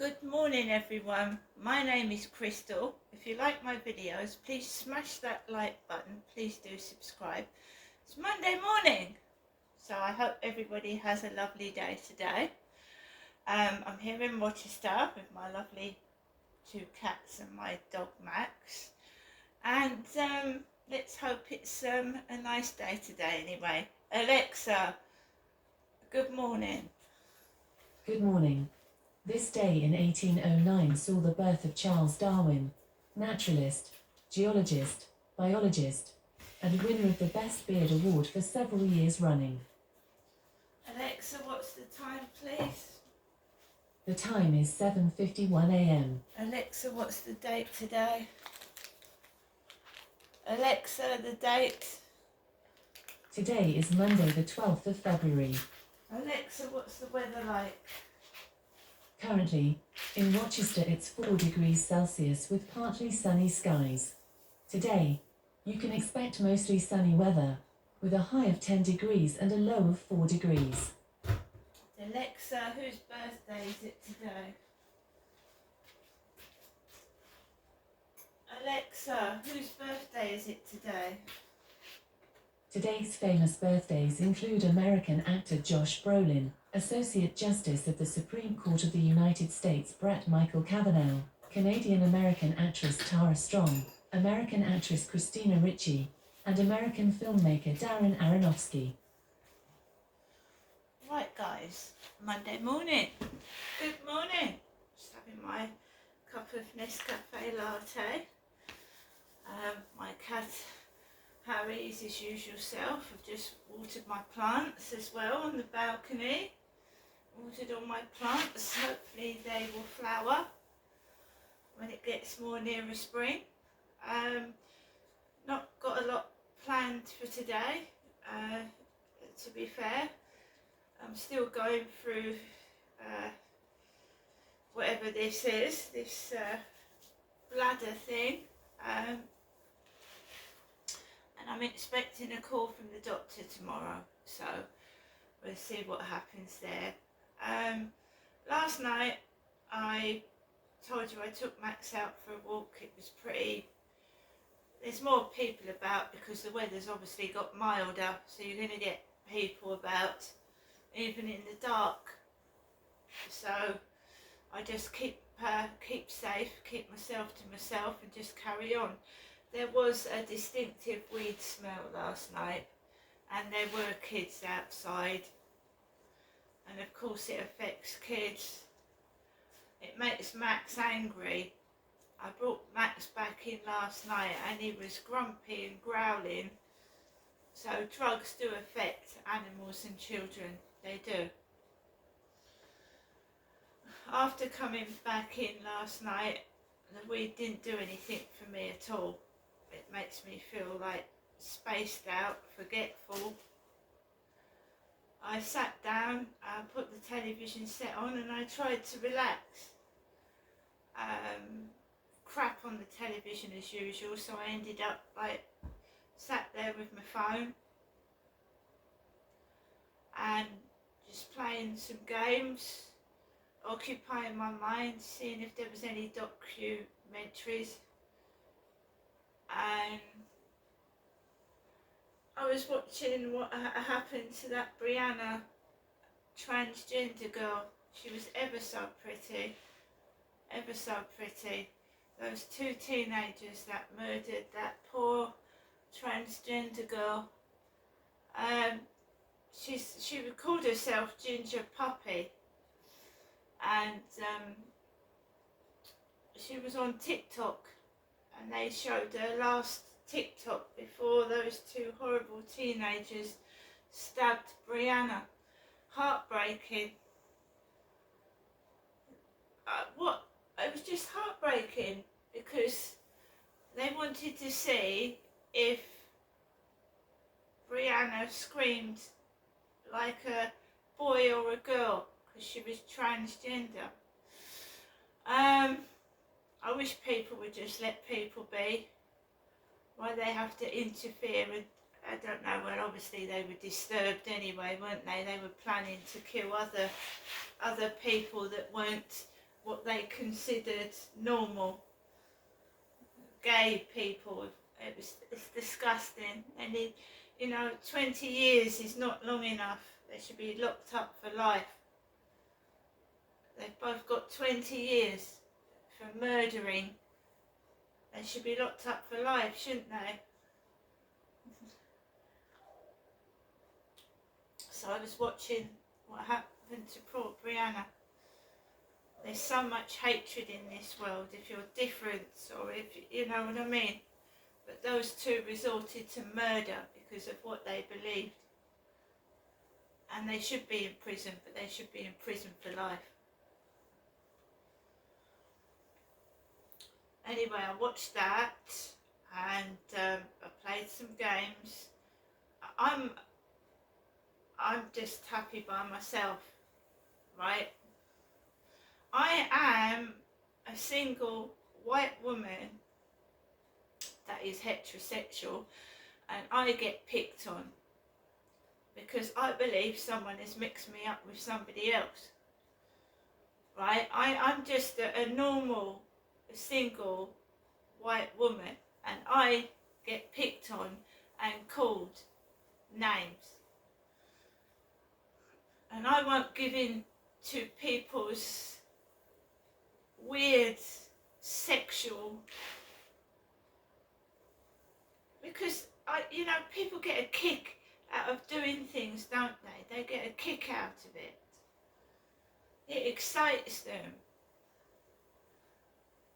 Good morning everyone, my name is Crystal. If you like my videos, please smash that like button, please do subscribe. It's Monday morning, so I hope everybody has a lovely day today. I'm here in Rochester with my lovely two cats and my dog Max, and let's hope it's a nice day today anyway. Alexa, good morning. Good morning. This day in 1809 saw the birth of Charles Darwin, naturalist, geologist, biologist, and winner of the Best Beard Award for several years running. Alexa, what's the time please? The time is 7:51 a.m. Alexa, what's the date today? Alexa, the date. Today is Monday the 12th of February. Alexa, what's the weather like? Currently, in Rochester it's 4 degrees Celsius with partly sunny skies. Today, you can expect mostly sunny weather, with a high of 10 degrees and a low of 4 degrees. Alexa, whose birthday is it today? Alexa, whose birthday is it today? Today's famous birthdays include American actor Josh Brolin, Associate Justice of the Supreme Court of the United States Brett Michael Kavanaugh, Canadian-American actress Tara Strong, American actress Christina Ricci, and American filmmaker Darren Aronofsky. Right guys, Monday morning. Good morning. Just having my cup of Nescafe latte. My cat Harry is his usual self. I've just watered my plants as well on the balcony. Watered all my plants. Hopefully they will flower when it gets more nearer spring. Not got a lot planned for today, to be fair. I'm still going through whatever this is, this bladder thing. And I'm expecting a call from the doctor tomorrow, so we'll see what happens there. Last night I told you I took Max out for a walk. It was pretty, there's more people about because the weather's obviously got milder, so you're going to get people about even in the dark, so I just keep safe, keep myself to myself and just carry on. There was a distinctive weed smell last night and there were kids outside, and of course it affects kids. It makes Max angry. I brought Max back in last night and he was grumpy and growling. So drugs do affect animals and children, they do. After coming back in last night, the weed didn't do anything for me at all. It makes me feel like spaced out, forgetful. I sat down, put the television set on and I tried to relax. Crap on the television as usual, so I ended up like sat there with my phone and just playing some games, occupying my mind, seeing if there was any documentaries. And I was watching what happened to that Brianna transgender girl. She was ever so pretty, ever so pretty. Those two teenagers that murdered that poor transgender girl. She called herself Ginger Puppy, and she was on TikTok, and they showed her last TikTok before those two horrible teenagers stabbed Brianna. Heartbreaking. It was just heartbreaking because they wanted to see if Brianna screamed like a boy or a girl because she was transgender. I wish people would just let people be. Why they have to interfere, and I don't know. Well, obviously they were disturbed anyway, weren't they? They were planning to kill other people that weren't what they considered normal. Gay people, it's disgusting. And 20 years is not long enough. They should be locked up for life. They've both got 20 years for murdering. They should be locked up for life, shouldn't they? So I was watching what happened to poor Brianna. There's so much hatred in this world if you're different, or if you know what I mean. But those two resorted to murder because of what they believed. And they should be in prison, but they should be in prison for life. Anyway, I watched that, and I played some games. I'm just happy by myself, right? I am a single white woman that is heterosexual, and I get picked on because I believe someone has mixed me up with somebody else, right? I'm just a normal, single white woman, and I get picked on and called names. And I won't give in to people's weird sexual, because people get a kick out of doing things, don't they? They get a kick out of it. It excites them.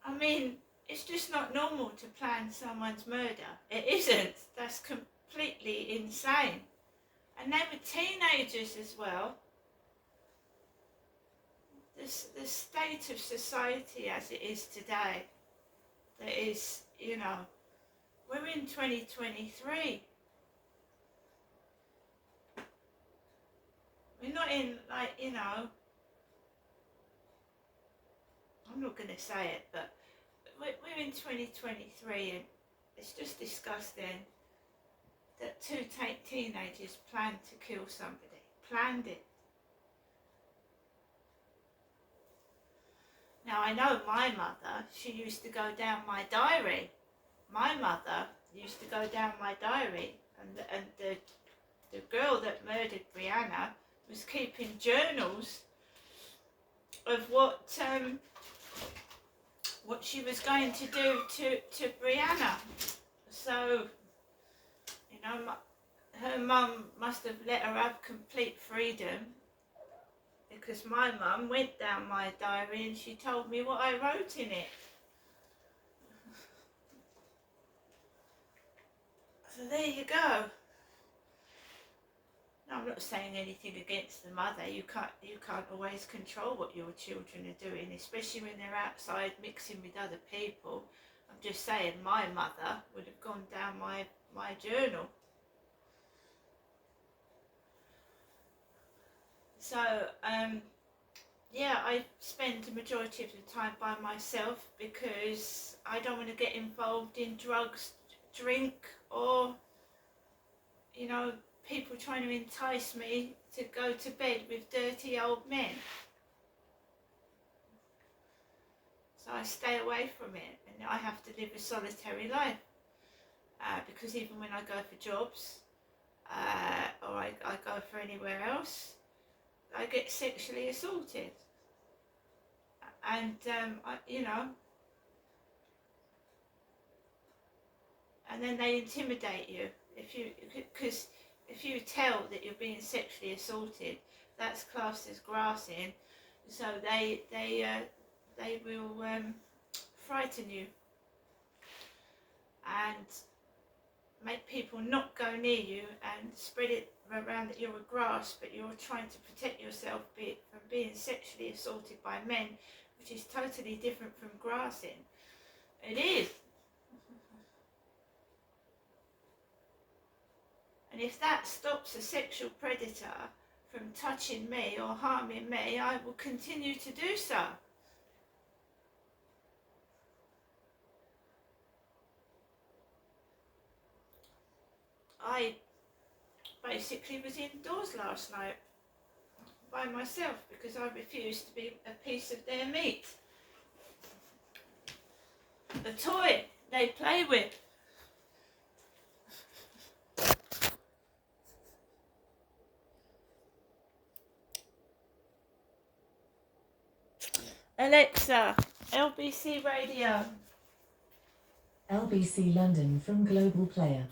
I mean, it's just not normal to plan someone's murder. It isn't. That's completely insane. And they were teenagers as well. The state of society as it is today, that is, we're in 2023. We're not in, I'm not going to say it, but we're in 2023, and it's just disgusting that two teenagers planned to kill somebody. Planned it. Now, I know my mother, she used to go down my diary. My mother used to go down my diary, and the girl that murdered Brianna was keeping journals of what she was going to do to Brianna. So, her mum must have let her have complete freedom, because my mum went down my diary and she told me what I wrote in it. So there you go. Now, I'm not saying anything against the mother. You can't always control what your children are doing, especially when they're outside mixing with other people. I'm just saying my mother would have gone down my journal. So, I spend the majority of the time by myself because I don't want to get involved in drugs, drink, or, people trying to entice me to go to bed with dirty old men. So I stay away from it, and I have to live a solitary life. Because even when I go for jobs, or I go for anywhere else, I get sexually assaulted, and and then they intimidate you because if you tell that you're being sexually assaulted, that's classed as grassing. So they will frighten you and make people not go near you and spread it around that you're a grass, but you're trying to protect yourself from being sexually assaulted by men, which is totally different from grassing. It is. And if that stops a sexual predator from touching me or harming me, I will continue to do so. I basically was indoors last night by myself because I refused to be a piece of their meat. the toy they play with. Alexa, LBC Radio. LBC London from Global Player.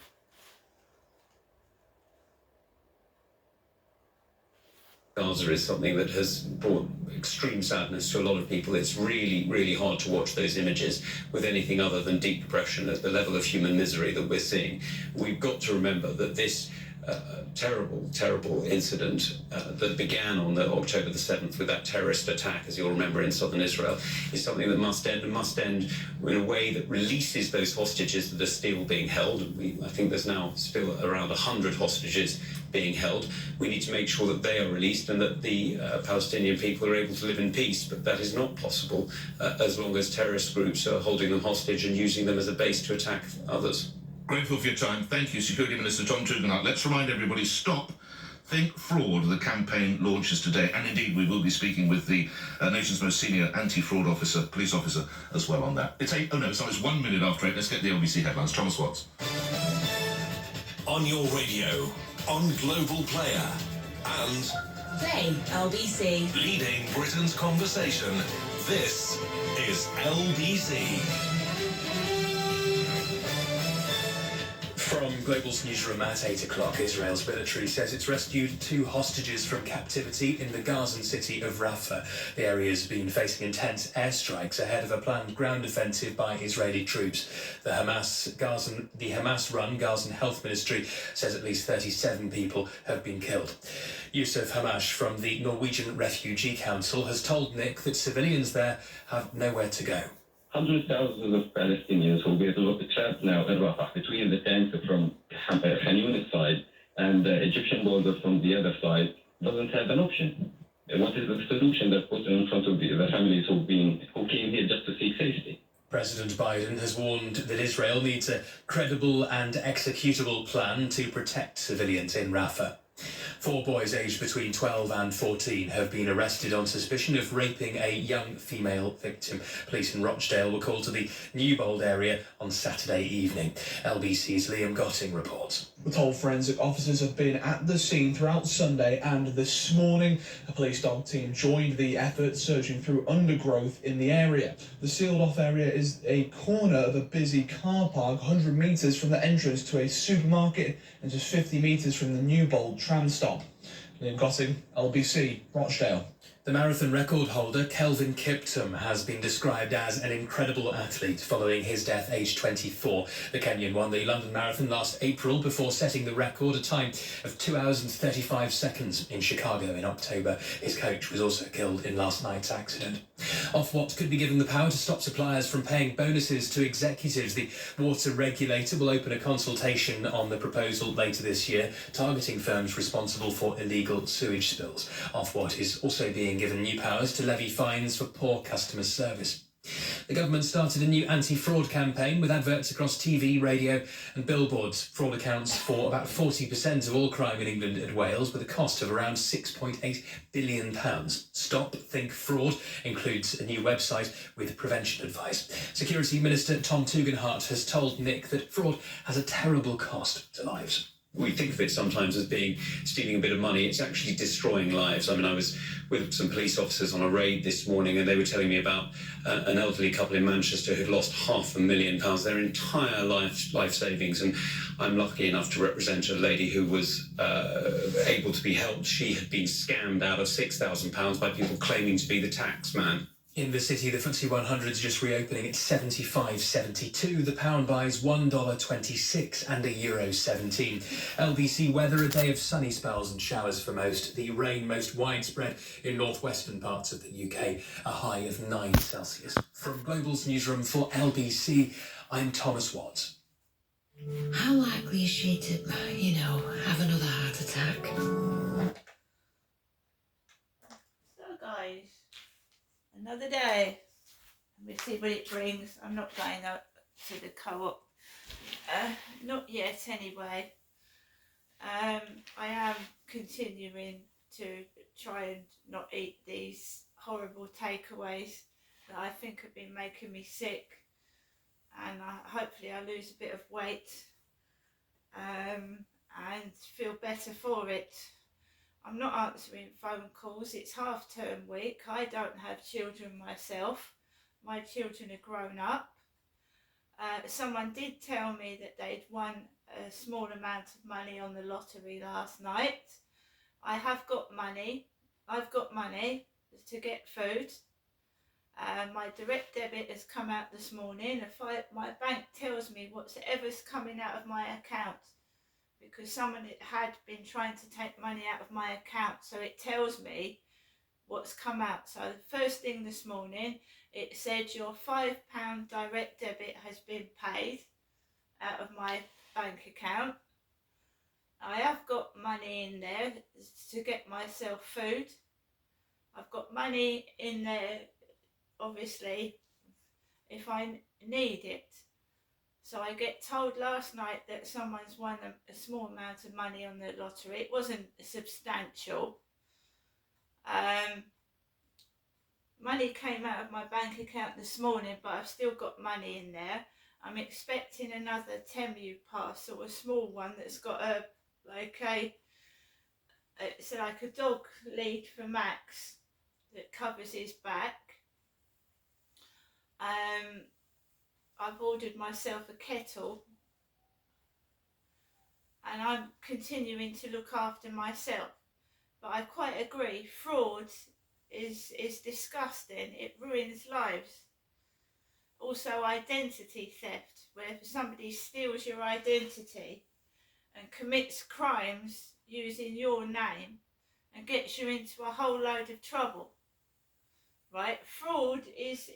Gaza is something that has brought extreme sadness to a lot of people. It's really, really hard to watch those images with anything other than deep depression at the level of human misery that we're seeing. We've got to remember that this terrible incident that began on October the 7th with that terrorist attack, as you'll remember, in southern Israel, is something that must end, and must end in a way that releases those hostages that are still being held. I think there's now still around 100 hostages being held. We need to make sure that they are released and that the Palestinian people are able to live in peace, but that is not possible as long as terrorist groups are holding them hostage and using them as a base to attack others. Grateful for your time. Thank you, Security Minister Tom Tugendhat. Let's remind everybody, Stop Think Fraud, the campaign launches today. And indeed, we will be speaking with the nation's most senior anti-fraud officer, police officer, as well on that. It's 1 minute after 8. Let's get the LBC headlines. Thomas Watts. On your radio, on Global Player, and Play LBC. leading Britain's conversation. This is LBC. From Global's newsroom at 8 o'clock, Israel's military says it's rescued 2 hostages from captivity in the Gazan city of Rafah. The area has been facing intense airstrikes ahead of a planned ground offensive by Israeli troops. The Hamas-run Gazan Health Ministry says at least 37 people have been killed. Yusuf Hamash from the Norwegian Refugee Council has told Nick that civilians there have nowhere to go. Hundreds of thousands of Palestinians will be trapped now in Rafah between the tanks from Khan Yunis side and the Egyptian border from the other side. Doesn't have an option. What is the solution that put in front of the families who came here just to seek safety? President Biden has warned that Israel needs a credible and executable plan to protect civilians in Rafah. 4 boys aged between 12 and 14 have been arrested on suspicion of raping a young female victim. Police in Rochdale were called to the Newbold area on Saturday evening. LBC's Liam Gotting reports. We're told forensic officers have been at the scene throughout Sunday, and this morning a police dog team joined the effort searching through undergrowth in the area. The sealed off area is a corner of a busy car park, 100 metres from the entrance to a supermarket and just 50 metres from the Newbold tram stop. Liam Gotting, LBC, Rochdale. The marathon record holder Kelvin Kiptum has been described as an incredible athlete following his death aged 24. The Kenyan won the London Marathon last April before setting the record, a time of 2 hours and 35 seconds in Chicago in October. His coach was also killed in last night's accident. Ofwat could be given the power to stop suppliers from paying bonuses to executives. The water regulator will open a consultation on the proposal later this year, targeting firms responsible for illegal sewage spills. Ofwat is also being given new powers to levy fines for poor customer service. The government started a new anti-fraud campaign with adverts across TV, radio and billboards. Fraud accounts for about 40% of all crime in England and Wales, with a cost of around £6.8 billion. Stop Think Fraud includes a new website with prevention advice. Security Minister Tom Tugendhat has told Nick that fraud has a terrible cost to lives. We think of it sometimes as being stealing a bit of money. It's actually destroying lives. I mean, I was with some police officers on a raid this morning, and they were telling me about an elderly couple in Manchester who'd lost £500,000, their entire life savings. And I'm lucky enough to represent a lady who was able to be helped. She had been scammed out of £6,000 by people claiming to be the tax man. In the city, the FTSE 100 is just reopening at 75.72. The pound buys $1.26 and €1.17. LBC weather, a day of sunny spells and showers for most. The rain most widespread in northwestern parts of the UK, a high of 9 Celsius. From Global's newsroom for LBC, I'm Thomas Watts. How likely is she to, have another heart attack? So guys, another day, and we'll see what it brings. I'm not going up to the co-op, not yet anyway. I am continuing to try and not eat these horrible takeaways that I think have been making me sick. and hopefully I lose a bit of weight and feel better for it. I'm not answering phone calls. It's half-term week. I don't have children myself. My children are grown up. Someone did tell me that they'd won a small amount of money on the lottery last night. I have got money. I've got money to get food. My direct debit has come out this morning. My bank tells me whatever's coming out of my account, because someone had been trying to take money out of my account, so it tells me what's come out. So the first thing this morning, it said your £5 direct debit has been paid out of my bank account. I have got money in there to get myself food. I've got money in there, obviously, if I need it. So I get told last night that someone's won a small amount of money on the lottery. It wasn't substantial. Money came out of my bank account this morning, but I've still got money in there. I'm expecting another Temu parcel, a small one that's got it's like a dog lead for Max that covers his back. I've ordered myself a kettle, and I'm continuing to look after myself. But I quite agree, fraud is disgusting. It ruins lives. Also, identity theft, where somebody steals your identity and commits crimes using your name and gets you into a whole load of trouble. Right? Fraud is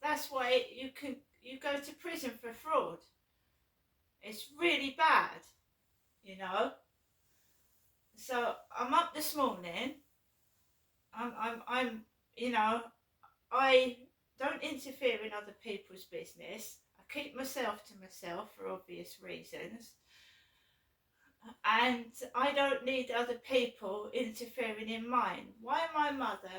that's why you go to prison for fraud. It's really bad, you know. So I'm up this morning. I'm you know, I don't interfere in other people's business. I keep myself to myself for obvious reasons. And I don't need other people interfering in mine. Why my mother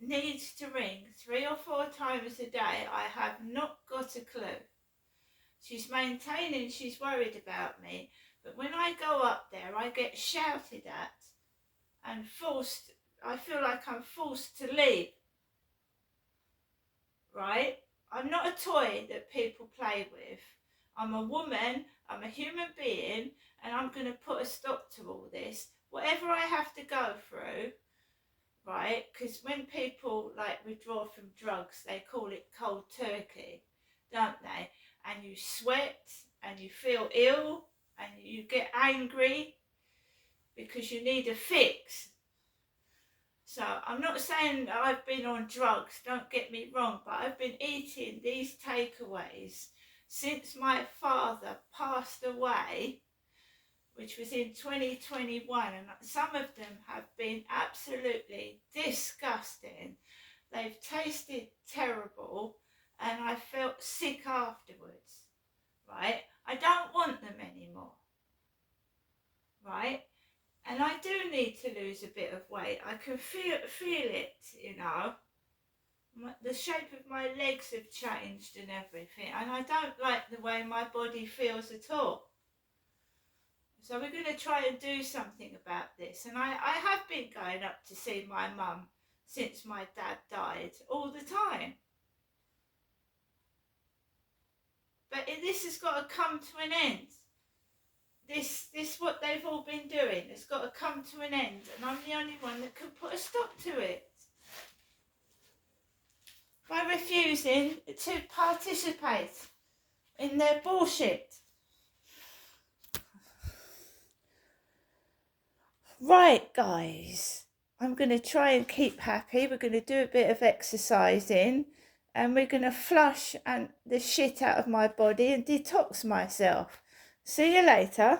needs to ring 3 or 4 times a day, I have not got a clue. She's maintaining she's worried about me, but when I go up there, I get shouted at and forced. I feel like I'm forced to leave. Right? I'm not a toy that people play with. I'm a woman, I'm a human being, and I'm going to put a stop to all this. Whatever I have to go through, right? Because when people withdraw from drugs, they call it cold turkey, don't they? And you sweat, and you feel ill, and you get angry because you need a fix. So I'm not saying that I've been on drugs, don't get me wrong, but I've been eating these takeaways since my father passed away, which was in 2021, and some of them have been absolutely disgusting. They've tasted terrible, and I felt sick afterwards, right? I don't want them anymore, right? And I do need to lose a bit of weight. I can feel it, you know. The shape of my legs have changed and everything, and I don't like the way my body feels at all. So we're going to try and do something about this. And I have been going up to see my mum since my dad died all the time. But this has got to come to an end. This what they've all been doing has got to come to an end, and I'm the only one that can put a stop to it. By refusing to participate in their bullshit. Right, guys, I'm going to try and keep happy. We're going to do a bit of exercising, and we're going to flush the shit out of my body and detox myself. See you later.